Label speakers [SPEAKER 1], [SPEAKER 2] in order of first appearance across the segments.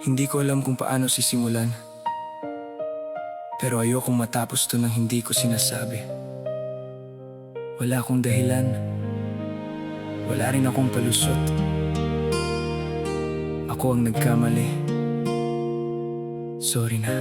[SPEAKER 1] Hindi ko alam kung paano sisimulan, pero ayokong matapos to nang hindi ko sinasabi. Wala akong dahilan, wala rin akong palusot. Ako ang nagkamali. Sorry na.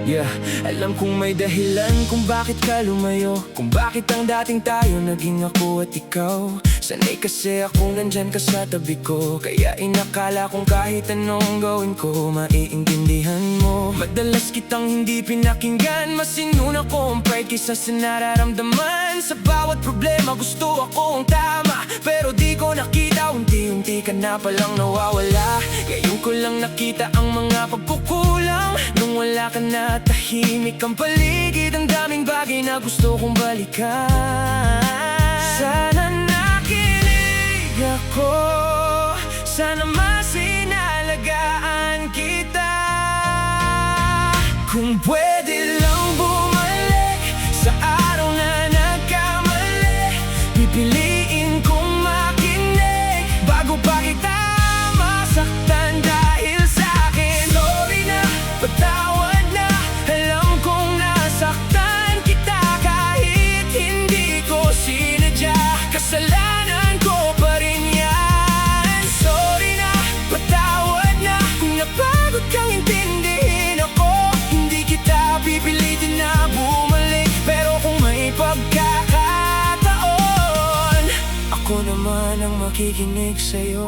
[SPEAKER 1] Yeah, alam kong may dahilan kung bakit ka lumayo, kung bakit ang dating tayo naging ako at ikaw. Sanay kasi akong nandyan ka sa tabi ko, kaya inakala kong kahit anong gawin ko maiintindihan mo. Madalas kitang hindi pinakinggan, mas inuna ko ang pride kaysa sa nararamdaman. Sa bawat problema gusto ako ang tama, pero di ko nakita, unti-unti ka na palang nawawala. Ngayon ko lang nakita ang mga pagkukulang, nung wala ka na tahimik ang paligid. Ang daming bagay na gusto kong balikan. Sana nakinig ako, sana mas inalagaan kita. Kung pwede lang bumalik sa araw na nagkamali, pipiliin kong makinig bago pa kita masaktan dahil sa'kin. Sorry na, patawad na, alam kong nasaktan kita kahit hindi ko sinadya. Kasalanan ko pa rin yan. Sorry na, patawad na, kung napagod kang intindihin ako, hindi kita pipilitin na bumalik. Pero kung may pagkakataon, ako naman ang makikinig sa'yo.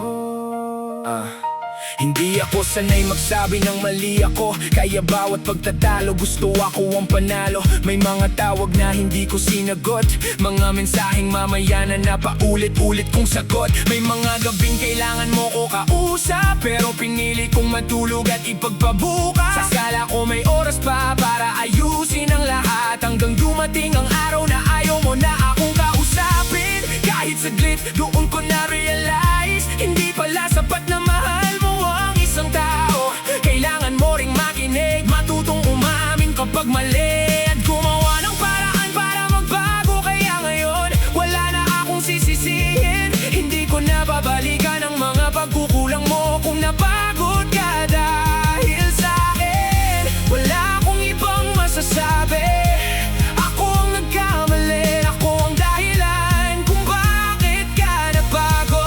[SPEAKER 1] Hindi ako sanay magsabi ng mali ako, kaya bawat pagtatalo gusto ako ang panalo. May mga tawag na hindi ko sinagot, mga mensaheng mamaya na napaulit-ulit kong sagot. May mga gabing kailangan mo ko kausap, pero pinili kong matulog at ipagpabukas. Sa skala ko may oras pa para ayusin ang lahat, hanggang dumating ang araw na ayaw mo na akong kausapin. Kahit saglit doon ko na-realize, hindi pala sapat na mahal mo ang isang tao. Kailangan mo ring makinig, matutong umamin kapag mali, at gumawa ng paraan para magbago. Kaya ngayon, wala na akong sisisihin, hindi ko na babalikan ang mga pagkukulang mo. Kung napagod ka dahil sa'kin, wala akong ibang masasabi. Ako ang nagkamali, ako ang dahilan kung bakit ka napagod.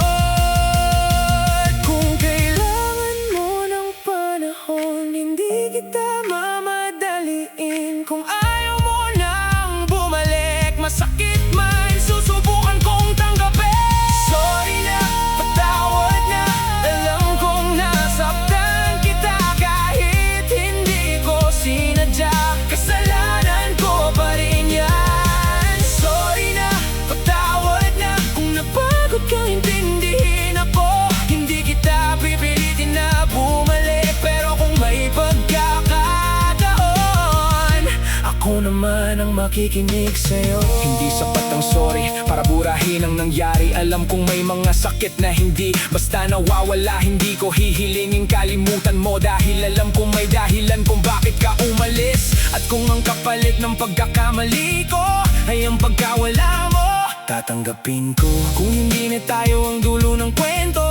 [SPEAKER 1] Kung kailangan mo ng panahon, hindi kita mamadaliin. Kung ayaw mo nang bumalik, masakit man, susubukan kong tanggapin. Sorry na, patawad na, alam kong nasaktan kita kahit hindi ko sinadya. Kasalanan ko pa rin yan. Sorry na, patawad na, kung napagod kang intindihin ako, hindi kita pipilitin na bumalik. Pero kung may pagkakataon, ako naman ang makikinig sa'yo. Hindi sapat ang sorry para burahin ang nangyari. Alam kong may mga sakit na hindi basta nawawala. Hindi ko hihilingin kalimutan mo, dahil alam kong may dahilan kung bakit ka umalis. At kung ang kapalit ng pagkakamali ko ay ang pagkawala mo, tatanggapin ko. Kung hindi na tayo ang dulo ng kwento,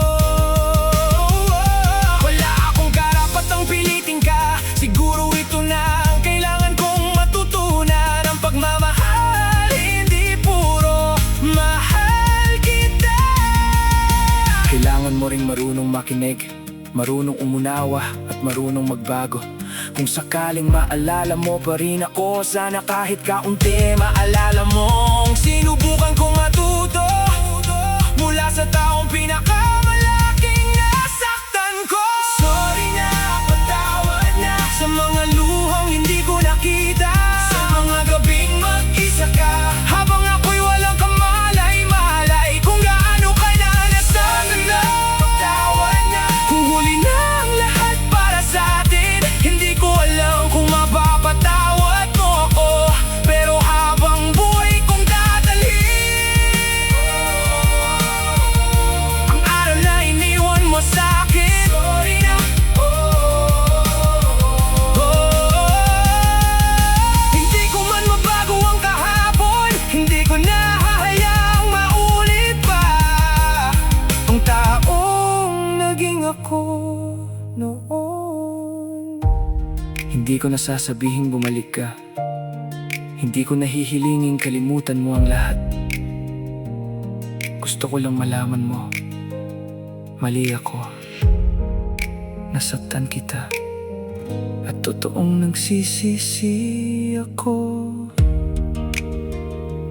[SPEAKER 1] wala akong karapatang pilitin ka. Siguro ito na ang kailangan kong matutunan. Ang pagmamahal, hindi puro mahal kita. Kailangan mo ring marunong makinig, marunong umunawa at marunong magbago. Kung sakaling maalala mo pa rin ako, sana kahit kaunti maalala mong sinubukan kong matuto mula sa taong pinakamalaking nasaktan ko. Sorry na, patawad na, sa mga luhang hindi ko nakita, sa mga gabing mag-isa ka, habang ako'y walang kamalay-malay kung gaano ka na nasaktan na. Patawad na, kung huli na ang lahat para sa atin, hindi ko alam kung mapapatawad mo ako, pero habang buhay kong Hindi ko nasasabihing bumalik ka. Hindi ko nahihilinging kalimutan mo ang lahat. Gusto ko lang malaman mo, mali ako. Nasaktan kita. At totoong nagsisisi ako.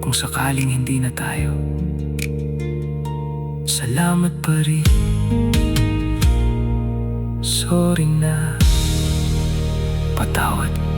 [SPEAKER 1] Kung sakaling hindi na tayo, salamat pa rin. Sorry na, patawad.